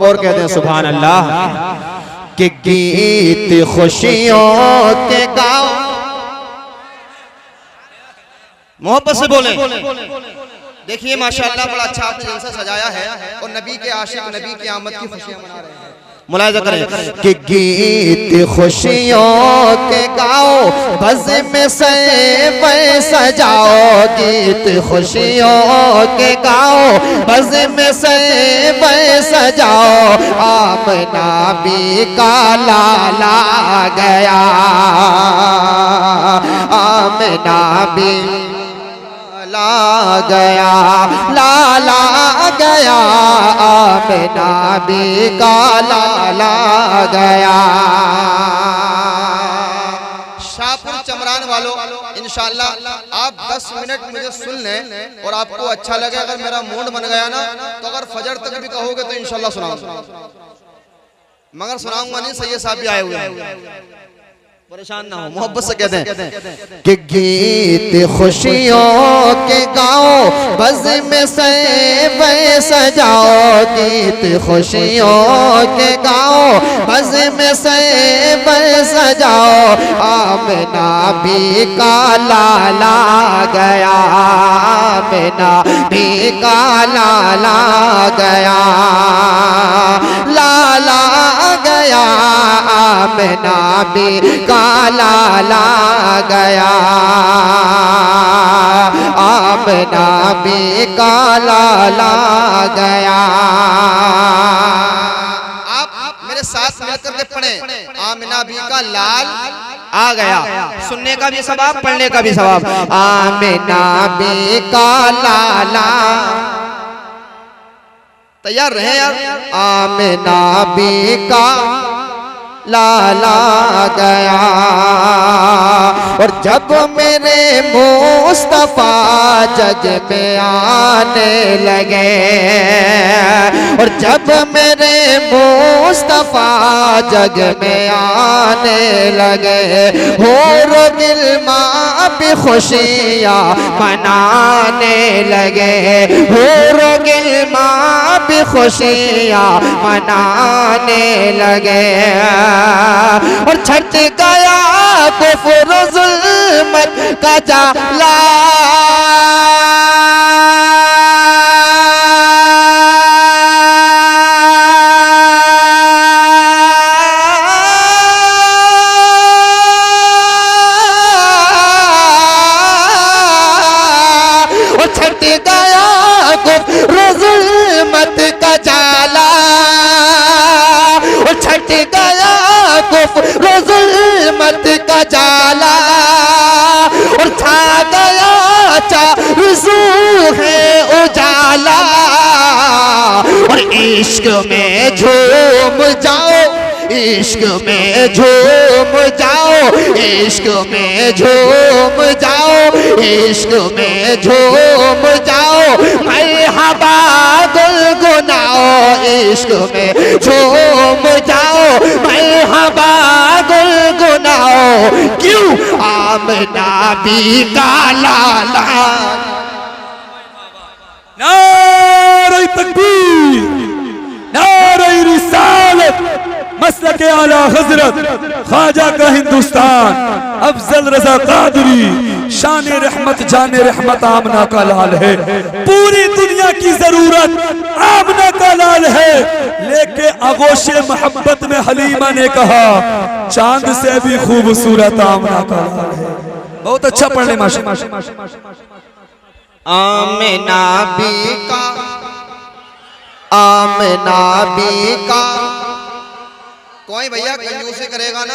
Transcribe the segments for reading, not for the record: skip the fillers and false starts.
और कहते हैं सुभान अल्लाह कि गीत खुशियों के गाओ, मोहब्बत से बोले। देखिए माशाअल्लाह बड़ा अच्छा आपने जलसा सजाया है और नबी के आशिक नबी की आमद की खुशियां मना रहे हैं। मुलाहिजा करें कि गीत खुशियों के गाओ, बज़ में से सजाओ, गीत खुशियों के गाओ, बज़ में से सजाओ, आमना भी का लाला गया, आमना भी ला गया, लाला गया, आमना भी का लाला गया। शाहपुर चमरान वालों इंशाअल्लाह आप 10 मिनट मुझे सुन लें और आपको अच्छा लगे, अगर मेरा मूड बन गया ना तो अगर फजर तक भी कहोगे तो इंशाअल्लाह सुनाऊंगा, मगर सुनाऊंगा नहीं। सैयद साहब भी आए हुए हैं, परेशान ना हो, मोहब्बत से कहते हैं कि गीत खुशियों के गाओ, बज़ में से सजाओ, गीत खुशियों के गाओ, बज़ में से सजाओ, आमना भी का लाला गया, आमना भी का लाला गया, लाला गया, आमना भी का लाला गया, आमना भी का लाला गया। आप मेरे साथ मिलकर के पढ़ें, आमना भी का लाल आ गया, सुनने का भी सवाब, पढ़ने का भी सवाब। आमना भी का लाला, तैयार रहे यार। आमना भी का लाला गया, और जब मेरे मुस्तफा जग में आने लगे, और जब मेरे मुस्तफा जग में आने लगे, होर गिलमा भी खुशियाँ मनाने लगे, होर गिलमा भी खुशियाँ मनाने लगे, और छट गया कुफ्र ज़ुल्मत का जाला, और छट गया कुफ्र ज़ुल्मत का जाला, और छट गया कुफ्र ज़ुल्मत का जाला, और छा गया चारुज़ूहे उजाला, और इश्क में झूम जाओ, इश्क में झूम जाओ, इश्क में झूम जाओ, इश्क में झूम जाओ, मरहबा गुनगुनाओ, इश्क में झूम जाओ, मरहबा गुनगुनाओ, क्यों आमना भी का लाला। नारे तकबीर, नारे रिसालत, मसलक आला हजरत ख्वाजा का हिंदुस्तान, अफजल रजा कादरी, शान रहमत जान रहमत आमना का लाल है। पूरी दुनिया की जरूरत आमना का लाल है, लेके आगोशे मोहब्बत में हलीमा ने कहा, चांद से भी खूबसूरत आमना का लाल है। बहुत अच्छा पढ़ ले माशा। आमना भी का, आमना भी का, कोई भैया कंजूसी करेगा ना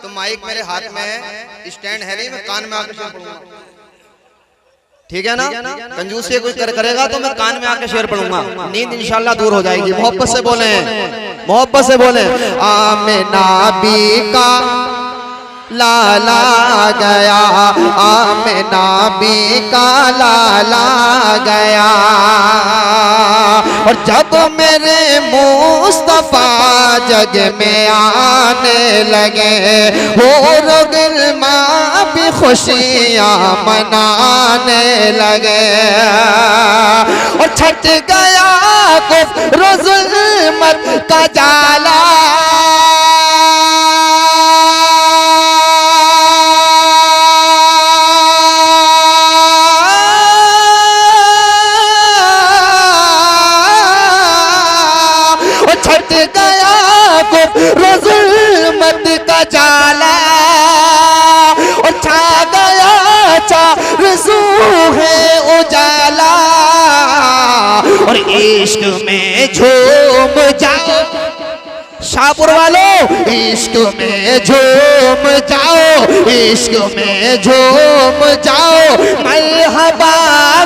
तो माइक मेरे हाथ में है, स्टैंड है नहीं, मैं कान में आके शेर पढ़ूंगा, ठीक है ना। कंजूसी कोई करेगा तो मैं कान में आके शेर पढ़ूंगा, नींद इंशाल्लाह दूर हो जाएगी। मोहब्बत से बोले, मोहब्बत से बोले। आमना भी का लाला गया, आमिना भी का लाला गया। और जब मेरे मुस्तफा जग में आने लगे, और गिलमा भी खुशियाँ मनाने लगे। और छट गया कुफ्र ज़ुल्मत का जाला, छट गया कुफ्र ज़ुल्मत का जाला। और छा गया चारज़ू है उजाला। और इश्क में झूम जाओ शाहपुर वालों, इश्क में झूम जाओ, इश्क में झूम जाओ, मरहबा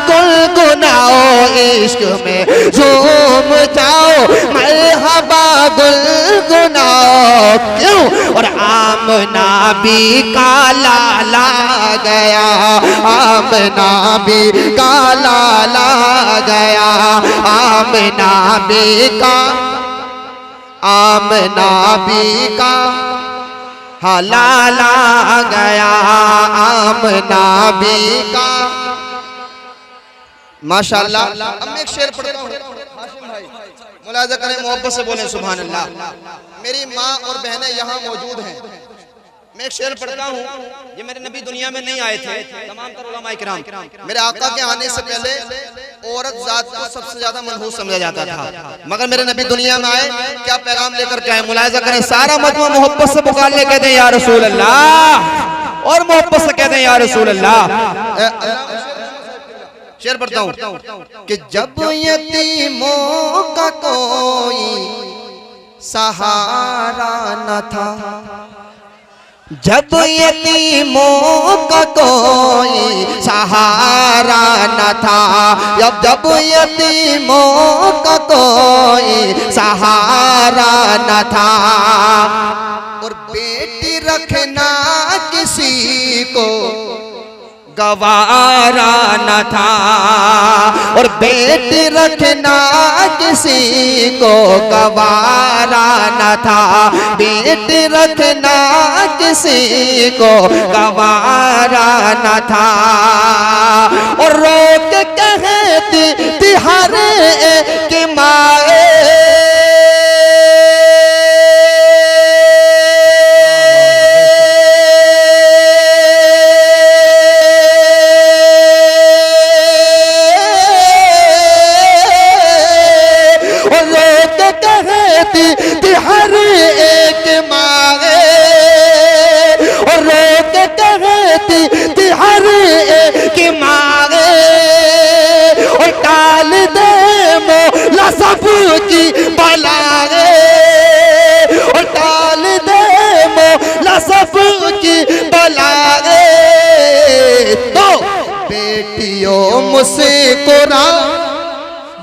गुनगुनाओ, इश्क में झूम जाओ, मरहबा गुनगुनाओ। क्यों? और आमना भी का लाला गया, आमना भी का लाला गया, आमना भी का, आमना भी का हाँ लाला गया, आमना भी का। माशाअल्लाह। अब मैं एक शेर पढ़ता हूँ, हाशिम भाई मुलाज़ा करें, मोहब्बत से बोलें सुभान अल्लाह। मेरी माँ और बहनें यहाँ मौजूद हैं। मैं एक शेर पढ़ता हूँ। ये मेरे नबी दुनिया में नहीं आए थे, तमाम तर उलमा इकराम। मेरे आका के आने से पहले औरत जात को सबसे ज्यादा मनहूस समझा जाता था, मगर मेरे नबी दुनिया में आए, क्या पैगाम लेकर के आए? मुलाहिज़ा करें, सारा मजमा मोहब्बत से पुकार ले कहते हैं या रसूल अल्लाह, और मोहब्बत से कहते हैं या रसूल अल्लाह। शेर पढ़ता हूँ कि जब यतीमों का कोई सहारा न था, जब यतीमों का कोई सहारा न था, जब यतीमों का कोई सहारा न था, और बेटी रखना किसी को गवारा न था, और बेटी रखना किसी को गवारा न था, बेटी रखना किसी को गवारा न था। और रोक कहती थी हर एक माए, हर एक मांगे, और रोक कहती थी हर एक मांगे, और टाल दे मौला सबकी बलाए, और टाल दे मौला सबकी बलाए। तो बेटियों मुस्कुराओ,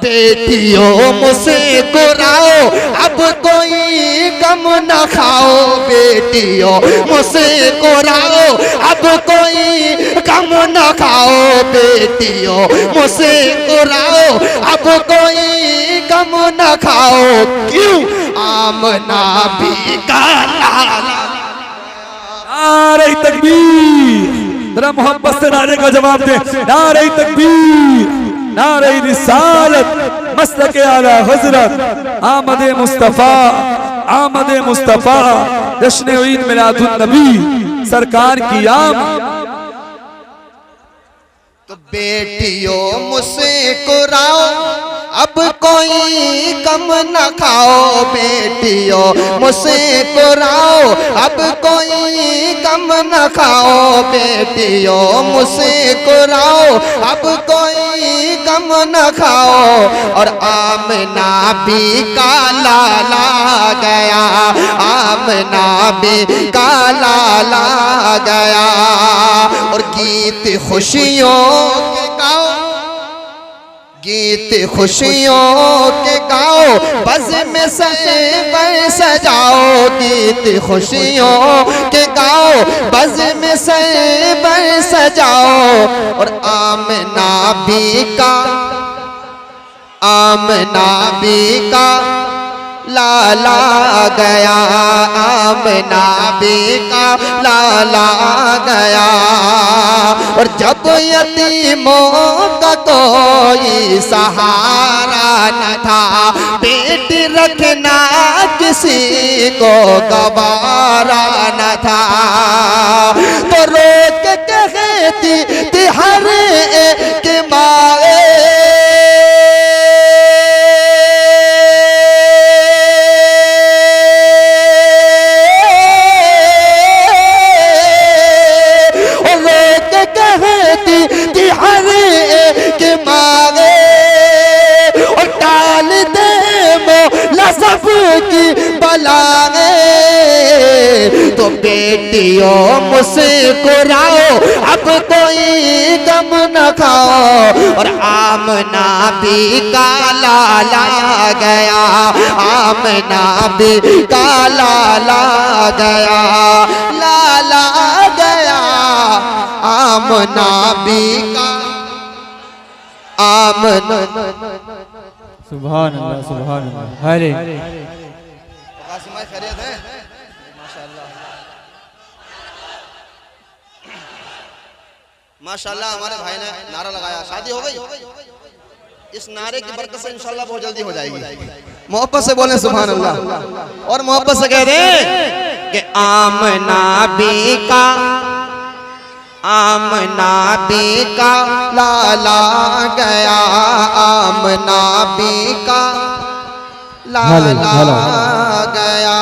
बेटियों मुस्कुराओ, अब कोई गम न खाओ, बेटियों मुस्कुराओ, अब कोई गम न खाओ, बेटियों मुस्कुराओ, अब कोई गम न खाओ। क्यों? आमना भी का लाला। नारे तकबीर, जरा मोहब्बत से नारे का जवाब दे। नारे तकबीर, नारे रिसालत, मसलक आला हजरत, आमदे मुस्तफ़ा, आमदे मुस्तफ़ा, जश्न ईद मिलादुन नबी, सरकार की आमद। तो बेटियों मुस्कुराओ, अब कोई गम न खाओ, बेटियों मुस्कुराओ, अब कोई गम न खाओ, बेटियों मुस्कुराओ, अब कोई गम न खाओ। और आमना भी का लाला गया, आमना भी का लाला गया। और गीत खुशियों के गाओ, गीत खुशियों के गाओ, बज़ में सजो सजाओ, गीत खुशियों के गाओ, बज़्म सैबर सजाओ। और आमना भी का लाला गया, आमना भी का लाला गया। और जब यतीमों का कोई सहारा न था, पेट रखना किसी को गवारा न था, तो रोक कहती थी हर एक माए, की बलाए। तो बेटियों मुस्कुराओ, अब कोई गम न खाओ। और आमना भी का लाला गया, आमना भी का लाला गया, लाला गया, आमना भी का आमना। सुभान अल्लाह, सुभान अल्लाह। हरे खैरियत है माशाल्लाह, माशाल्लाह। हमारे भाई ने नारा लगाया, शादी हो गई। इस नारे की बरकत से इंशाल्लाह बहुत जल्दी हो जाएगी। मोहब्बत से बोले सुभान अल्लाह, और मोहब्बत से कह दें कि आमना भी का, आमना भी का लाला गया, आमना भी का लाला गया।